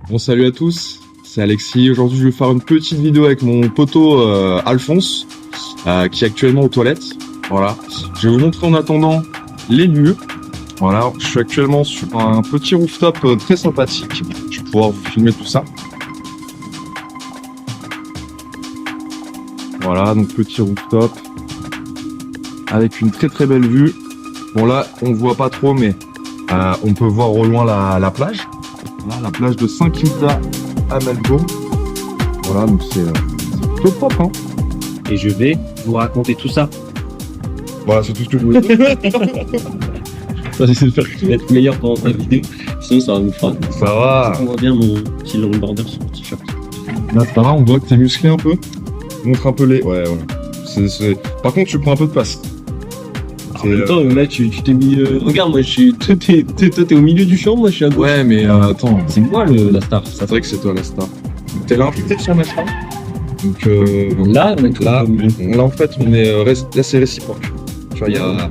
Bon, salut à tous, c'est Alexis. Aujourd'hui, je vais faire une petite vidéo avec mon poteau Alphonse, qui est actuellement aux toilettes. Voilà. Je vais vous montrer en attendant les lieux. Voilà, je suis actuellement sur un petit rooftop très sympathique. Je vais pouvoir vous filmer tout ça. Voilà, donc petit rooftop avec une très très belle vue. Bon là, on voit pas trop, mais on peut voir au loin la plage. Voilà, la plage de Saint-Quentin à Melbourne. Voilà, donc c'est plutôt propre, hein. Et je vais vous raconter tout ça. Voilà, c'est tout ce que je voulais dire. J'essaie de faire être meilleur pendant ta vidéo, sinon ça va nous faire. Ça va. On voit bien mon petit longboarder sur mon t-shirt. Là, ça va, on voit que t'es musclé un peu. Montre un peu les. Ouais. Par contre, tu prends un peu de passe. En même temps, là, tu t'es mis. Regarde, moi, je suis. Toi, t'es au milieu du champ, moi, je suis à gauche. Ouais, mais attends. C'est moi la star. C'est vrai que c'est toi la star. T'es l'invité sur ma star. Donc Là, là, en fait, on est. Là, c'est réciproque. Tu vois, il y a.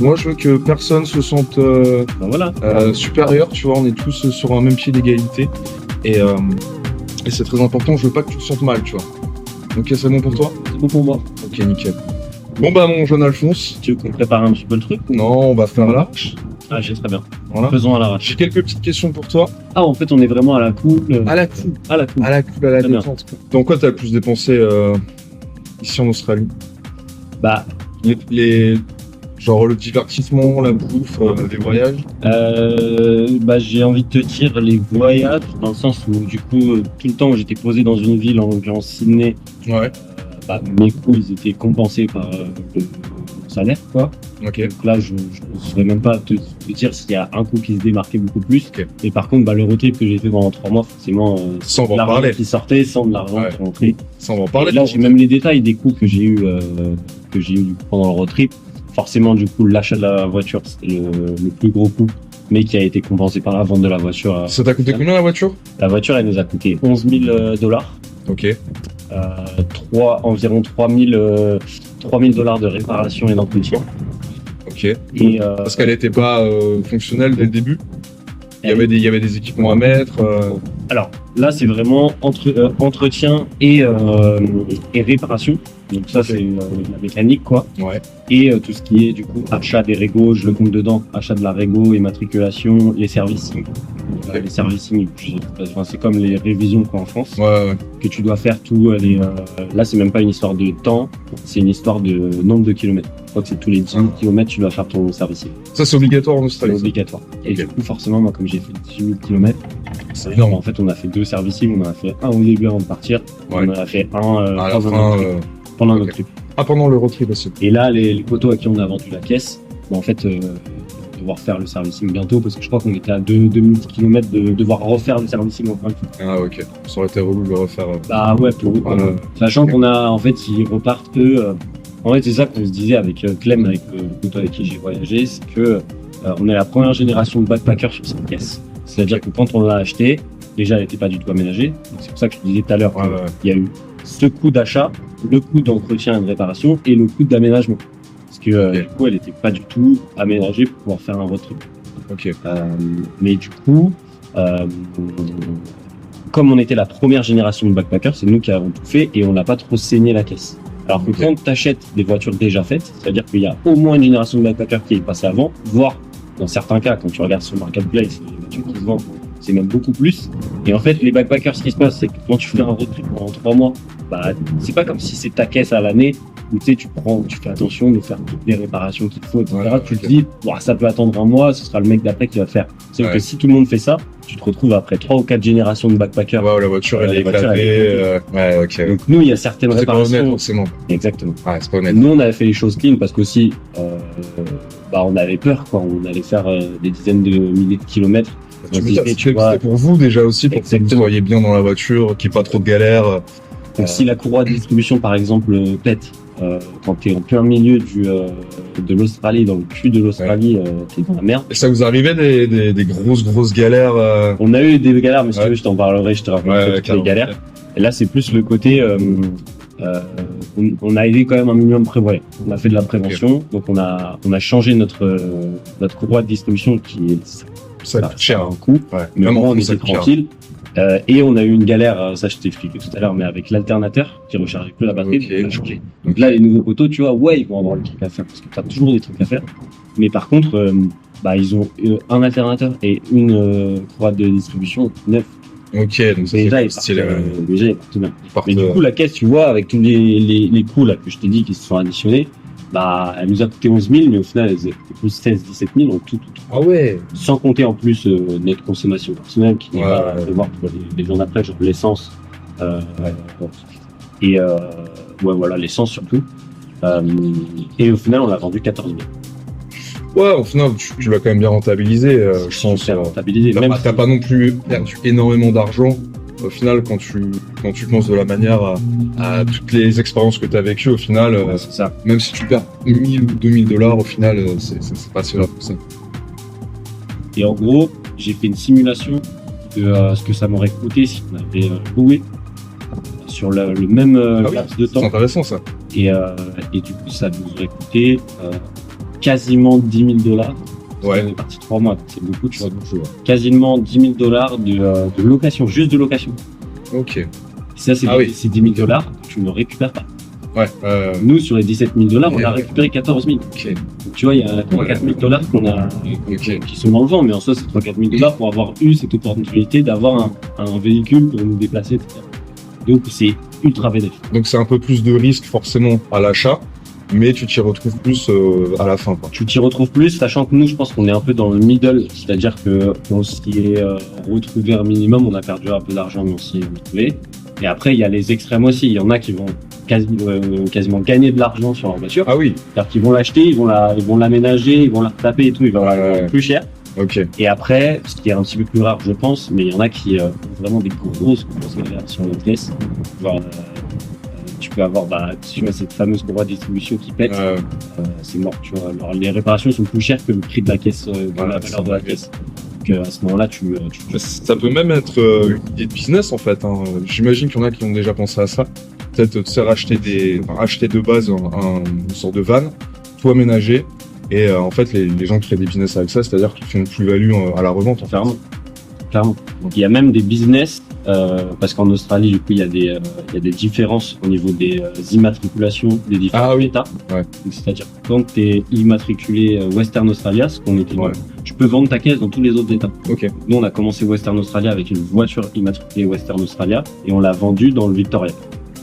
Moi, je veux que personne se sente Ben voilà. supérieur. Tu vois, on est tous sur un même pied d'égalité. Et c'est très important. Je veux pas que tu te sentes mal, tu vois. Ok, c'est bon pour toi? C'est bon pour moi. Ok, nickel. Bon bah mon jeune Alphonse. Tu veux qu'on prépare un petit peu le truc ou... Non, on va faire l'arche. Ah, j'ai très bien. Voilà. Faisons à l'arrache. J'ai quelques petites questions pour toi. Ah, en fait, on est vraiment à la couple. À la coupe. À la couple. À la coupe, à la Très bien. détente. Dans quoi t'as le plus dépensé ici en Australie? Bah, Genre le divertissement, la bouffe, les voyages. bah, j'ai envie de te dire les voyages, dans le sens où, du coup, tout le temps où j'étais posé dans une ville, en l'occurrence Sydney, Ouais. bah, mes coûts, ils étaient compensés par le salaire, quoi. Ok. Donc là, je ne saurais même pas te dire s'il y a un coût qui se démarquait beaucoup plus. Ok. Et par contre, bah, le road trip que j'ai fait pendant 3 mois, forcément, Sans en l'argent parler. qui sortait, sans de l'argent Ouais. qui rentrait. Ça, on va en parler. Et là, j'ai même les détails des coûts que j'ai eu du coup, pendant le road trip. Forcément, du coup, l'achat de la voiture, c'était le plus gros coût, mais qui a été compensé par la vente de la voiture. Ça t'a coûté combien la voiture? La voiture, elle nous a coûté 11 000 $, Ok. environ 3 000 $ de réparation et d'entretien. Ok. Et Parce qu'elle n'était pas fonctionnelle dès le début. Il y avait des équipements à mettre. alors là, c'est vraiment entretien et réparation. Donc ça, c'est la mécanique, quoi. Ouais. Et tout ce qui est du coup achat des régos, je le compte dedans, achat de la régo, immatriculation, les servicing. Ouais. Les servicing, enfin, c'est comme les révisions quoi en France, Ouais. que tu dois faire tout. Là, c'est même pas une histoire de temps, c'est une histoire de nombre de kilomètres. Je crois que c'est tous les 10 000 kilomètres, tu dois faire ton servicing. Ça, c'est obligatoire en C'est Australie. ça. obligatoire. Et Ok. du coup, forcément, moi, comme j'ai fait 18 000 kilomètres, C'est énorme. en fait, on a fait 2 servicing, on en a fait un au début avant de partir, Ouais. on en a fait un À la pendant fin. notre trip. Pendant ok. notre trip. Ah, pendant le road trip aussi. Et là, les poteaux à qui on a vendu la caisse, en fait, devoir faire le servicing bientôt, parce que je crois qu'on était à 2000 km de devoir refaire le servicing en fin de compte. Ah, ok. Ça aurait été relou de le refaire. Bah ouais, pour eux. Sachant qu'on a, en fait, ils repartent eux. En fait, c'est ça qu'on se disait avec Clem, avec le poteau avec qui j'ai voyagé, c'est que on est la première génération de backpackers sur cette caisse. C'est-à-dire que quand on l'a acheté, déjà, elle n'était pas du tout aménagée. Donc, c'est pour ça que je te disais tout à l'heure qu'il y a eu ce coût d'achat, le coût d'entretien et de réparation et le coût d'aménagement. Parce que du coup, elle n'était pas du tout aménagée pour pouvoir faire un road trip. Ok. Mais du coup, comme on était la première génération de backpackers, c'est nous qui avons tout fait et on n'a pas trop saigné la caisse. Alors que Ok. quand tu achètes des voitures déjà faites, c'est-à-dire qu'il y a au moins une génération de backpackers qui est passée avant, voire dans certains cas, quand tu regardes sur Marketplace, les voitures qui se vendent, c'est même beaucoup plus. Et en fait, les backpackers, ce qui se passe, c'est que quand tu fais un road trip pendant 3 mois, bah, c'est pas comme si c'est ta caisse à l'année où tu sais, tu fais attention de faire toutes les réparations qu'il te faut, etc. Ouais, tu ok. te dis, bon, ça peut attendre un mois, ce sera le mec d'après qui va le faire. C'est Ouais. que si tout le monde fait ça, tu te retrouves après 3 ou 4 générations de backpackers. Ouais, la voiture, elle La est voiture, elle éclatée. Ouais, ok. Donc nous, il y a certaines C'est pas honnête, réparations. forcément. Exactement. Ouais, c'est pas honnête. Nous, on avait fait les choses clean parce qu'aussi, bah, on avait peur, quoi. On allait faire des dizaines de milliers de kilomètres. Tu On veux disait, dire, tu vois, c'était pour vous déjà aussi, pour que vous Exactement. soyez bien dans la voiture, qu'il n'y ait pas trop de galères. donc si la courroie de distribution, par exemple, pète, quand tu es en plein milieu de l'Australie, dans le cul de l'Australie, t'es dans la merde. Et ça vous arrivait des grosses galères On a eu des galères, mais si Ouais. tu veux, je t'en parlerai, je te raconterai toutes les carrément. galères. Et là, c'est plus le côté, on a aidé quand même un minimum prévoyant. On a fait de la prévention, donc on a changé notre courroie de distribution qui est Ça coûte cher. un coût. Ouais. Mais Même en au moins, on France, ça était coûte cher. tranquille. Et on a eu une galère, ça je t'expliquais tout à l'heure, mais avec l'alternateur qui rechargeait plus la batterie, Ok. donc on a changé. Donc là, les nouveaux poteaux, tu vois, ouais, ils vont avoir des trucs à faire parce que t'as toujours des trucs à faire. Mais par contre, ils ont un alternateur et une croix de distribution neuf. Ok, donc ça Déjà, c'est ils stylé. déjà, ils partent bien. Ils partent, Mais du coup, la caisse, tu vois, avec tous les coûts là que je t'ai dit qui se sont additionnés, elle nous a coûté 11 000, mais au final, elle a coûté plus 16 17 000 en tout. Ah ouais. Sans compter en plus notre consommation personnelle qui n'est Ouais, pas ouais. à voir pour les jours d'après, genre l'essence. Et voilà, l'essence surtout. Et au final, on l'a vendu 14 000. Ouais, au final, tu l'as quand même bien rentabilisé, je pense. Super rentabilisé. T'as Même pas, t'as pas non plus perdu énormément d'argent. Au final, quand tu penses de la manière à toutes les expériences que tu as vécues, au final, c'est ça. même si tu perds 1000 ou 2000 dollars, au final, c'est pas si grave que ça. Et en gros, j'ai fait une simulation de ce que ça m'aurait coûté si on avait loué sur le même laps de C'est temps. intéressant ça. Et du coup, ça nous aurait coûté quasiment 10 000 dollars. Ouais. On est parti 3 mois, donc c'est beaucoup, tu vois. beaucoup, ouais. Quasiment 10 000 dollars de location, juste de location. Ok. Ça, c'est Ah oui. c'est 10 000 dollars que tu ne récupères pas. Ouais. Nous, sur les 17 000 dollars, on Et a ouais. récupéré 14 000. Ok. Donc, tu vois, il y a 3 4 000 dollars Ok. qui sont dans le vent, mais en soi, c'est 3 4 000 dollars pour avoir eu cette opportunité d'avoir un véhicule pour nous déplacer, etc. Donc, c'est ultra bénéfique. Donc c'est un peu plus de risque forcément à l'achat, mais tu t'y retrouves plus à la fin, quoi. Tu t'y retrouves plus, sachant que nous, je pense qu'on est un peu dans le middle, c'est-à-dire que on s'y est retrouvé un minimum, on a perdu un peu d'argent, mais on s'y est retrouvé. Et après, il y a les extrêmes aussi. Il y en a qui vont quasiment gagner de l'argent sur leur voiture. Ah oui. C'est-à-dire qu'ils vont l'acheter, ils vont l'aménager, ils vont la retaper et tout, ils vont la Ouais. vendre plus cher. Ok. Et après, ce qui est un petit peu plus rare, je pense, mais il y en a qui ont vraiment des grosses galères sur le caisse. Tu peux avoir, tu vois, cette fameuse courroie de distribution qui pète, c'est mort, tu vois. Alors, les réparations sont plus chères que le prix de la caisse, de Voilà, la valeur de la caisse. Donc, à ce moment-là, tu Ça peut même être une idée de business en fait. Hein. J'imagine qu'il y en a qui ont déjà pensé à ça. Peut-être te faire acheter de base une sorte de van, tout aménager. Et en fait, les gens qui font des business avec ça, c'est-à-dire qu'ils font une plus-value à la revente. En fait. Clairement. Il y a même des business, parce qu'en Australie, du coup, il y a des différences au niveau des immatriculations des différents États. Ouais. Donc, c'est-à-dire que quand tu es immatriculé Western Australia, ce qu'on était, Ouais. tu peux vendre ta caisse dans tous les autres États. Ok. Nous, on a commencé Western Australia avec une voiture immatriculée Western Australia et on l'a vendue dans le Victoria.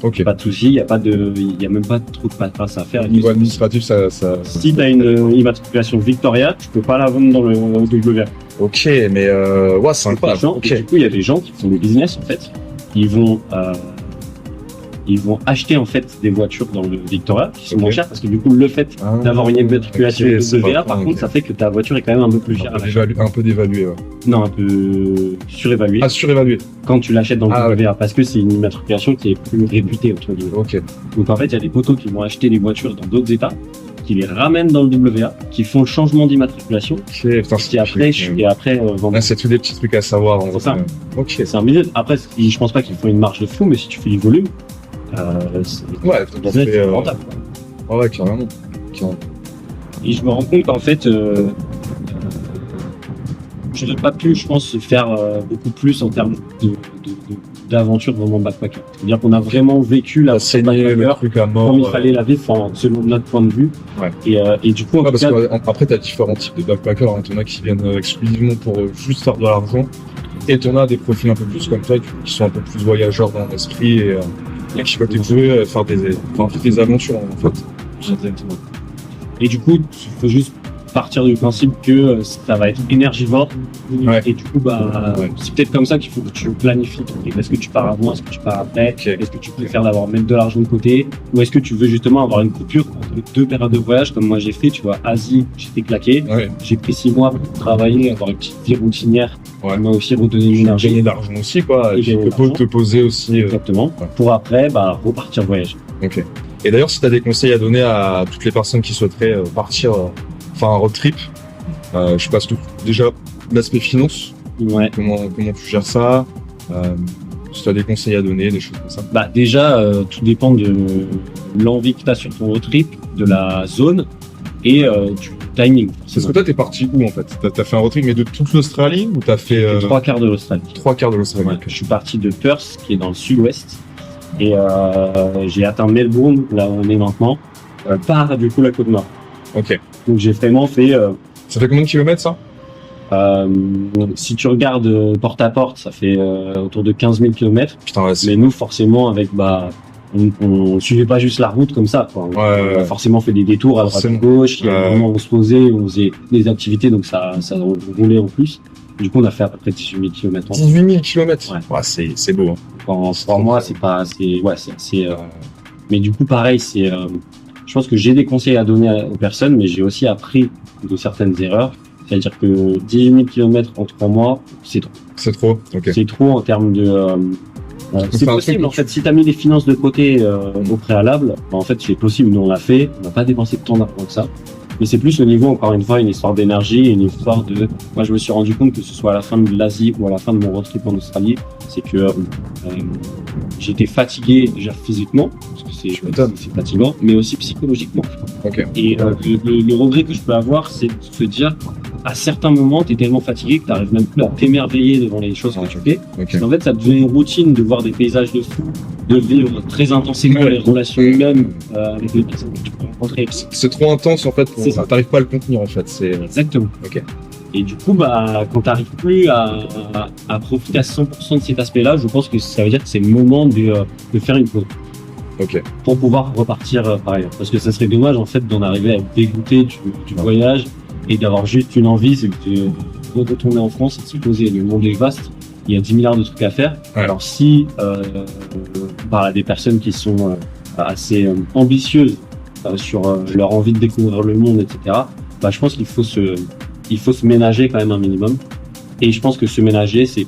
Ok. Pas de souci, il y a même pas trop de paperasse à faire. Au niveau administratif, ça. Si tu as une immatriculation Victoria, tu peux pas la vendre dans le WA. Ok, mais ouais, c'est incroyable. Gens, Ok. et du coup, il y a des gens qui font des business en fait. Ils vont acheter en fait des voitures dans le Victoria qui sont Ok. moins chères parce que du coup, le fait d'avoir une immatriculation ok, c'est WA, pas par con, contre, ok. ça fait que ta voiture est quand même un peu plus chère. Un peu dévalué. Ouais. Non, un peu surévaluée Ah, surévalué. quand tu l'achètes dans le Ah, WA parce que c'est une immatriculation qui est plus réputée entre guillemets. Ok. Donc en fait, il y a des poteaux qui vont acheter des voitures dans d'autres États, qui les ramènent dans le WA, qui font le changement d'immatriculation, Ok. Putain, qui après vendent. Là, c'est tous des petits trucs à savoir. En C'est vrai. ça. Ok. C'est un business. Après, je pense pas qu'il faut une marge de fou, mais si tu fais du volume, c'est Ouais, un business qui est rentable. Ah ouais, carrément. Et je me rends compte qu'en fait, je n'aurais pas pu, je pense, faire beaucoup plus en termes d'aventure dans mon backpacker. C'est-à-dire qu'on a vraiment vécu la Saigner le backpacker truc à mort. comme il fallait la vivre, enfin, selon notre point de vue. Ouais. Et du coup, en Ouais, tout parce cas, qu'après, t'as différents types de backpackers. Hein. T'en as qui viennent exclusivement pour juste faire de l'argent. Et t'en as des profils un peu plus comme toi, qui sont un peu plus voyageurs dans l'esprit et qui veulent découvrir, faire des aventures, en fait. exactement. Et du coup, il faut juste partir du principe que ça va être énergivore. Ouais. Et du coup, Ouais. c'est peut-être comme ça qu'il faut que tu planifies. Est-ce que tu pars avant? Est-ce que tu pars après? Ok. Est-ce que tu préfères mettre de l'argent de côté? Ou est-ce que tu veux justement avoir une coupure entre deux périodes de voyage comme moi j'ai fait? Tu vois, Asie, j'étais claqué. Ouais. J'ai pris 6 mois pour travailler, avoir une petite vie routinière. Ouais. Ça m'a aussi redonné une énergie. Gagner de l'argent aussi, quoi. Et Et gagner de tu peux l'argent. te poser aussi. Exactement. Ouais. Pour après, repartir voyager. Ok. Et d'ailleurs, si tu as des conseils à donner à toutes les personnes qui souhaiteraient partir, faire un road trip, je passe déjà l'aspect finance. Ouais. Comment tu gères ça? Si tu as des conseils à donner, des choses comme ça. Déjà, tout dépend de l'envie que tu as sur ton road trip, de la zone. et du timing. Parce que toi, t'es parti où en fait? T'as fait un road trip, mais de toute l'Australie ou t'as fait 3/4 de l'Australie. 3/4 de l'Australie. Ouais, Ok. je suis parti de Perth, qui est dans le sud-ouest, et j'ai atteint Melbourne, là où on est maintenant, par du coup la côte nord. Ok. Donc j'ai vraiment fait. Ça fait combien de kilomètres ça? Si tu regardes porte à porte, ça fait autour de 15 000 km. Putain, ouais, Mais nous, forcément, avec on suivait pas juste la route comme ça, quoi. On a forcément fait des détours à droite à gauche, vraiment on se posait, on faisait des activités, donc ça roulait en plus. Du coup, on a fait à peu près 18 000 km. 18 000 km. Ouais. C'est beau. Hein. En 3 mois, c'est assez. Mais du coup, pareil, je pense que j'ai des conseils à donner aux personnes, mais j'ai aussi appris de certaines erreurs. C'est-à-dire que 18 000 km en 3 mois, c'est trop. C'est trop. Ok. C'est trop en termes de. C'est possible en fait, si tu as mis les finances de côté au préalable, en fait c'est possible, nous on l'a fait, on n'a pas dépensé tant d'argent que ça, mais c'est plus au niveau, encore une fois, une histoire d'énergie, une histoire de... Moi je me suis rendu compte que ce soit à la fin de l'Asie ou à la fin de mon road trip en Australie, c'est que j'étais fatigué déjà physiquement, parce que c'est fatigant, mais aussi psychologiquement. Okay. Et le regret que je peux avoir, c'est de se dire, à certains moments, tu es tellement fatigué que tu n'arrives même plus à t'émerveiller devant les choses que tu fais. Okay. En fait, ça devient une routine de voir des paysages de fou, de vivre très intensément les relations humaines avec les personnes que tu peux rencontrer. C'est trop intense en fait, t'arrives pas à le contenir en fait. Exactement. Okay. Et du coup, quand tu n'arrives plus à profiter à 100% de cet aspect-là, je pense que ça veut dire que c'est le moment de faire une pause. Okay. Pour pouvoir repartir par ailleurs. Parce que ça serait dommage en fait d'en arriver à être dégoûté du voyage et d'avoir juste une envie, c'est de retourner en France et de se poser. Le monde est vaste, il y a 10 milliards de trucs à faire. Ouais. Alors si on parle à des personnes qui sont assez ambitieuses sur leur envie de découvrir le monde, etc., je pense qu'il faut se ménager quand même un minimum. Et je pense que se ménager, c'est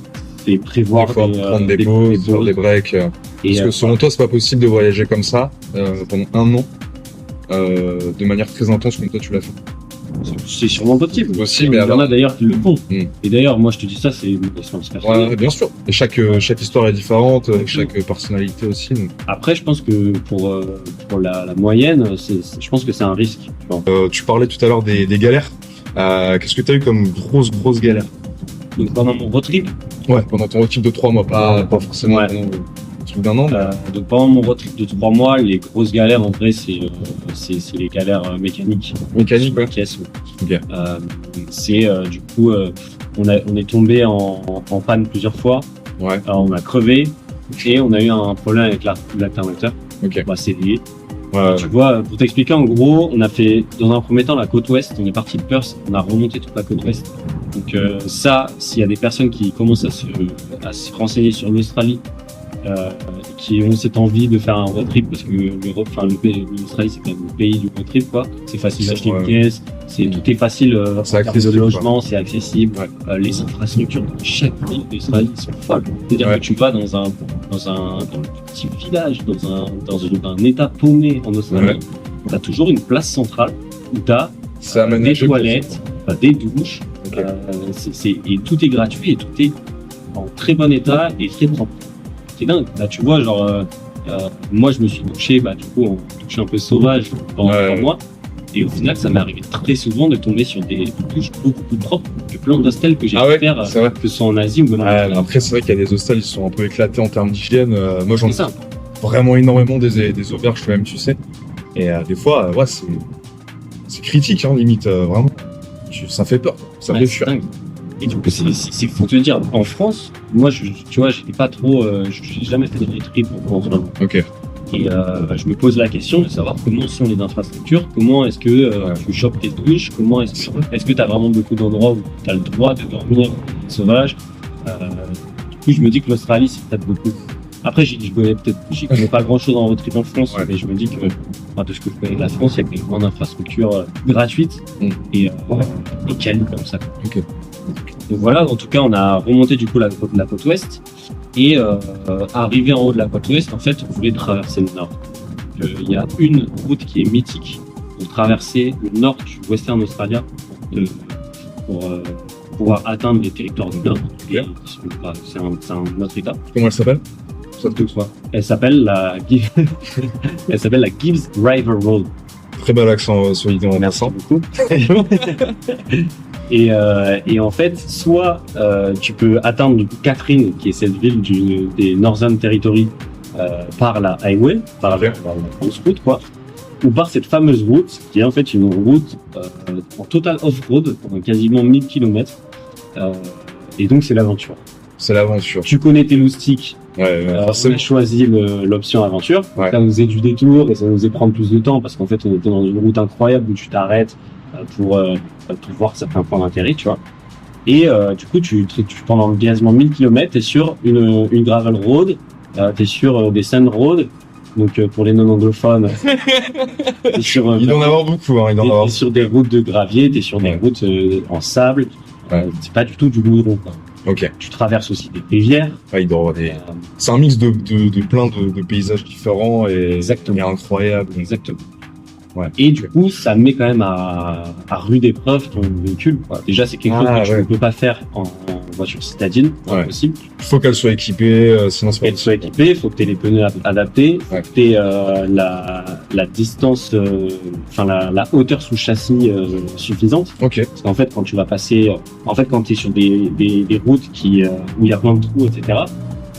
prévoir prendre des pauses, faire des breaks. Parce que selon toi, c'est pas possible de voyager comme ça pendant un an de manière très intense comme toi tu l'as fait. C'est sûrement possible. Aussi, il y en a d'ailleurs qui le font. Et d'ailleurs, moi je te dis ça, c'est une expérience personnelle. Ouais, bien sûr. Et chaque histoire est différente, chaque personnalité aussi. Donc. Après, je pense que pour la moyenne, je pense que c'est un risque. Tu parlais tout à l'heure des galères. Qu'est-ce que tu as eu comme grosse galère? Donc pendant mon road trip. Ouais, pendant ton road trip de 3 mois, pas forcément un truc d'un an. Donc pendant mon road trip de 3 mois, les grosses galères en vrai, c'est les galères mécaniques. Mécaniques, ouais. Pièces. Okay. Du coup, on est tombé en panne plusieurs fois. Ouais. Alors, on a crevé et on a eu un problème avec l'alternateur. Ok. C'est lié. Ouais. Tu vois, pour t'expliquer, en gros, on a fait dans un premier temps la côte ouest, on est parti de Perth, on a remonté toute la côte ouest. Donc s'il y a des personnes qui commencent à se renseigner sur l'Australie, qui ont cette envie de faire un road trip, parce que l'Australie c'est quand même le pays du road trip, quoi. C'est facile d'acheter une pièce, tout est facile en termes de logement, c'est accessible. Ouais. Les infrastructures de chaque ville d'Australie sont folles. C'est-à-dire que tu vas dans un petit village, dans un état paumé en Australie, tu as toujours une place centrale où tu as des toilettes, des douches, et tout est gratuit et tout est en très bon état et très propre. C'est dingue. Là, tu vois, moi, je me suis douché, du coup, en douche un peu sauvage pendant 3 mois. Et au final, ça m'est arrivé très souvent de tomber sur des douches beaucoup plus propres que plein d'hostels que j'ai pu faire, que ce soit en Asie ou même en Australie. Après, c'est vrai qu'il y a des hostels, ils sont un peu éclatés en termes d'hygiène. Moi, j'en ai vraiment énormément des auberges, même, tu sais. Et des fois, c'est critique, hein, limite, vraiment. Ça fait peur, ça fait fuir. Et du coup, c'est faut te dire, en France, moi, tu vois, j'étais pas trop, j'ai jamais fait de road trip en France. Ok. Et je me pose la question de savoir comment sont les infrastructures, comment est-ce que tu chopes tes douches, comment est-ce que tu as vraiment beaucoup d'endroits où tu as le droit de dormir sauvage. Du coup, je me dis que l'Australie, c'est peut-être beaucoup. Après, je connais pas grand-chose en road trip en France, mais je me dis que de ce que je connais de la France, il y a des grandes infrastructures gratuites et quali comme ça. Okay. Donc voilà, en tout cas, on a remonté du coup la côte ouest et arrivé en haut de la côte ouest, en fait, on voulait traverser le nord. Il y a une route qui est mythique pour traverser le nord du Western Australia pour pouvoir atteindre les territoires du nord. Okay. C'est un autre état. Comment elle s'appelle? Elle s'appelle la Gibbs River Road. très bel accent, soit dit en Merci passant. beaucoup. Et en fait, soit tu peux atteindre du coup, Catherine, qui est cette ville des Northern Territory, par la highway, par la grosse route, quoi, ou par cette fameuse route, qui est en fait une route en total off-road, pendant quasiment 1000 km. Et donc, c'est l'aventure. C'est l'aventure. Tu connais tes loustiques. Ouais, On forcément. a choisi l'option aventure. Ouais. Ça nous faisait du détour et ça nous faisait prendre plus de temps parce qu'en fait, on était dans une route incroyable où tu t'arrêtes pour voir certains points d'intérêt, tu vois. Et du coup, pendant quasiment 1000 km, t'es sur une gravel road, t'es sur des sand road. Donc pour les non-anglophones, t'es sur, Il doit en avoir beaucoup, hein. Il doit en avoir. t'es sur des routes de gravier, t'es sur des routes en sable. Ouais. C'est pas du tout du goudron, quoi. Ok. Tu traverses aussi des rivières. Ouais, il doit y avoir des. Euh, C'est un mix de plein de paysages différents et Exactement. incroyable. Exactement. Ouais. Et du coup, ça met quand même à rude épreuve ton véhicule, quoi. Déjà, c'est quelque chose que tu ne peux pas faire en voiture citadine, c'est Ouais. impossible. Il faut qu'elle soit équipée, sinon c'est pas Qu'elle soit équipée, il faut que tu aies les pneus adaptés, faut Ouais. que tu aies la distance, enfin la hauteur sous châssis suffisante. Ok. Parce qu'en fait, quand tu vas passer, quand tu es sur des routes où il y a plein de trous, etc.,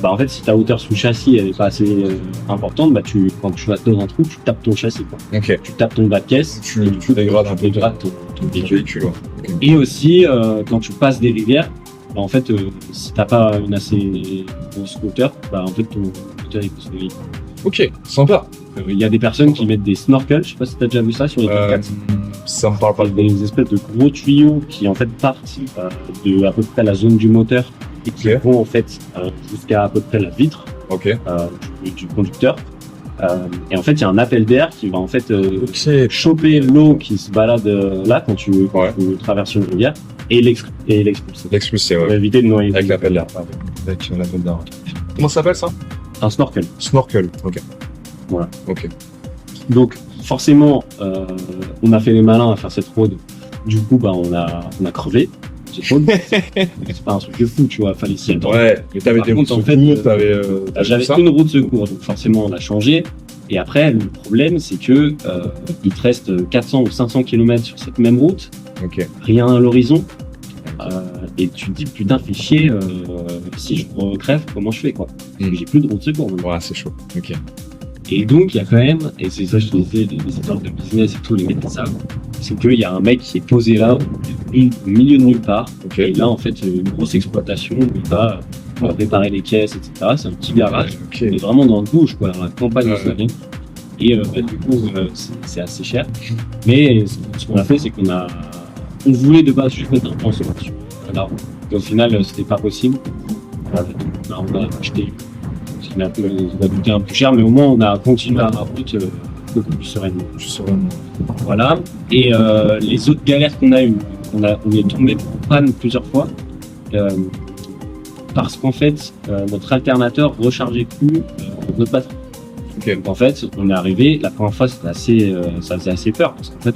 bah en fait, si ta hauteur sous châssis elle est pas assez importante, bah quand tu vas dans un trou, tu tapes ton châssis, quoi. Ok. Tu tapes ton bas de caisse, Tu et du coup, dégrades un peu tu dégrades ton ton véhicule. véhicule. Ouais. Et aussi, quand tu passes des rivières, bah en fait, si t'as pas une assez grosse hauteur, bah en fait, ton moteur il peut se réveiller. Ok, sympa. Il y a des personnes qui mettent des snorkels, je sais pas si t'as déjà vu ça sur les podcasts. Ça me parle pas. Des espèces de gros tuyaux qui en fait partent de à peu près la zone du moteur et qui Ok. vont en fait jusqu'à peu près la vitre Ok. du conducteur. Et en fait, il y a un appel d'air qui va en fait Ok. choper l'eau qui se balade là quand tu traverses une rivière et l'expulser. L'expulsé, Pour ouais. éviter de noyer. Avec l'appel d'air. Avec l'appel d'air. Comment ça s'appelle ça? Un snorkel. Snorkel. Ok. Voilà. Ok. Donc forcément, on a fait les malins à faire cette road. Du coup, bah on a crevé. Cette road. C'est pas un truc de fou, tu vois. Fallait s'y attendre. Ouais. Mais t'avais Par des contre, routes en fait, secours, t'avais J'avais ça? une roue de secours, donc forcément on a changé. Et après, le problème, c'est que il te reste 400 ou 500 km sur cette même route, Ok. rien à l'horizon. Et tu te dis, putain, fais chier, si je crève, comment je fais, quoi? Parce que j'ai plus de roue de secours, maintenant. Ouais, c'est chaud. Ok. Et donc, il y a quand même, et c'est ça que je te disais, les histoires de business et tout, les mecs savent, c'est qu'il y a un mec qui est posé là, au milieu de nulle part. Ok. Et là, en fait, une grosse exploitation où il va réparer les caisses, etc. C'est un petit garage. Ok. On est vraiment dans le bouge, quoi, dans la campagne Ouais. australienne. Et du coup, c'est assez cher. Mais ce qu'on a fait, c'est on voulait de base juste mettre un plan sur là. Et au final, c'était pas possible. On a acheté, ce qui m'a coûté un peu cher, mais au moins on a continué à la route beaucoup plus sereinement. Je saurais. Voilà. Et les autres galères qu'on a eues, on est tombé en panne plusieurs fois. Parce qu'en fait, notre alternateur rechargeait plus notre batterie. Ok. Donc en fait, on est arrivé, la première fois ça faisait assez peur, parce qu'en fait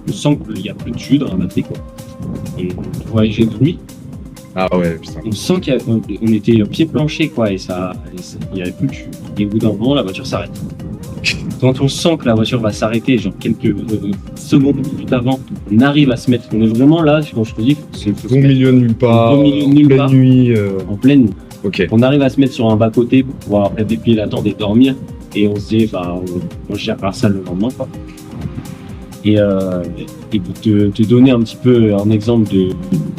on sent qu'il n'y a plus de jus dans la batterie, quoi. Et on voyageait de nuit, Ah ouais, putain. on sent qu'on était pied planché, quoi, et il n'y avait plus de jus. Et au bout d'un moment, la voiture s'arrête. Quand on sent que la voiture va s'arrêter, genre quelques secondes, minutes avant, on arrive à se mettre, on est vraiment là, quand je te dis, c'est Bon milieu de nulle part. Bon milieu de nulle pleine part. nuit. en pleine nuit. Ok. On arrive à se mettre sur un bas-côté pour pouvoir après déplier la tente et dormir. Et on se dit, bah, on gérera ça le lendemain, quoi. Et pour te donner un petit peu un exemple de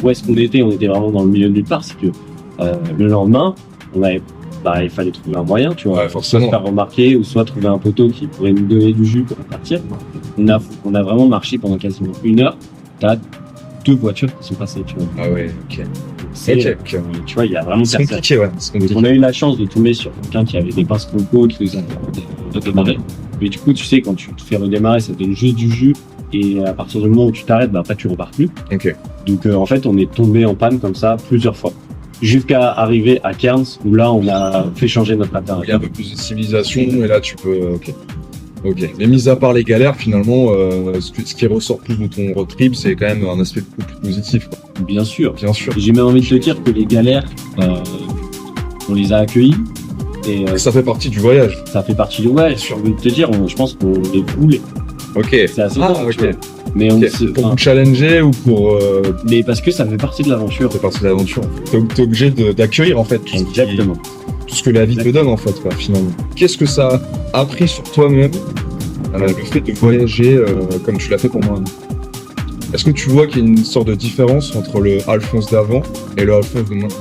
où est-ce qu'on était vraiment dans le milieu de nulle part, c'est que le lendemain, il fallait trouver un moyen, tu vois, Ouais, forcément. soit se faire remarquer ou soit trouver un poteau qui pourrait nous donner du jus pour partir. On a vraiment marché pendant quasiment 1 heure. T'as 2 voitures qui sont passées, tu vois. Ah ouais, ok. C'est, Ok. tu vois, il y a vraiment C'est personne. compliqué, ouais. C'est Donc, compliqué. on a eu la chance de tomber sur quelqu'un qui avait des pinces coco qui nous a fait redémarrer. Mais du coup, tu sais, quand tu te fais redémarrer, ça te donne juste du jus. Et à partir du moment où tu t'arrêtes, bah, après, tu repars plus. Ok. Donc, en fait, on est tombé en panne comme ça plusieurs fois. Jusqu'à arriver à Cairns, où là, on a fait changer notre Il y a alternateur. un peu plus de civilisation et là tu peux. Ok. Ok. Mais mis à part les galères, finalement, ce qui ressort plus de ton road trip, c'est quand même un aspect beaucoup plus positif, quoi. Bien sûr. Bien sûr. J'ai même envie de te dire que les galères, on les a accueillies. Et Ça fait partie du voyage. ça fait partie du voyage. J'ai envie de te dire, je pense qu'on les voulait. Ok. C'est assez Ah, drôle, tu ok. vois. Mais on Ok. se- Pour enfin, vous challenger ou pour mais parce que ça fait partie de l'aventure. c'est partie de l'aventure. T'es obligé d'accueillir en fait tout Exactement. ce que la vie te donne en fait, quoi, finalement. Qu'est-ce que ça a appris sur toi-même, le fait de voyager comme tu l'as fait pendant un an? Est-ce que tu vois qu'il y a une sorte de différence entre le Alphonse d'avant et le Alphonse de maintenant?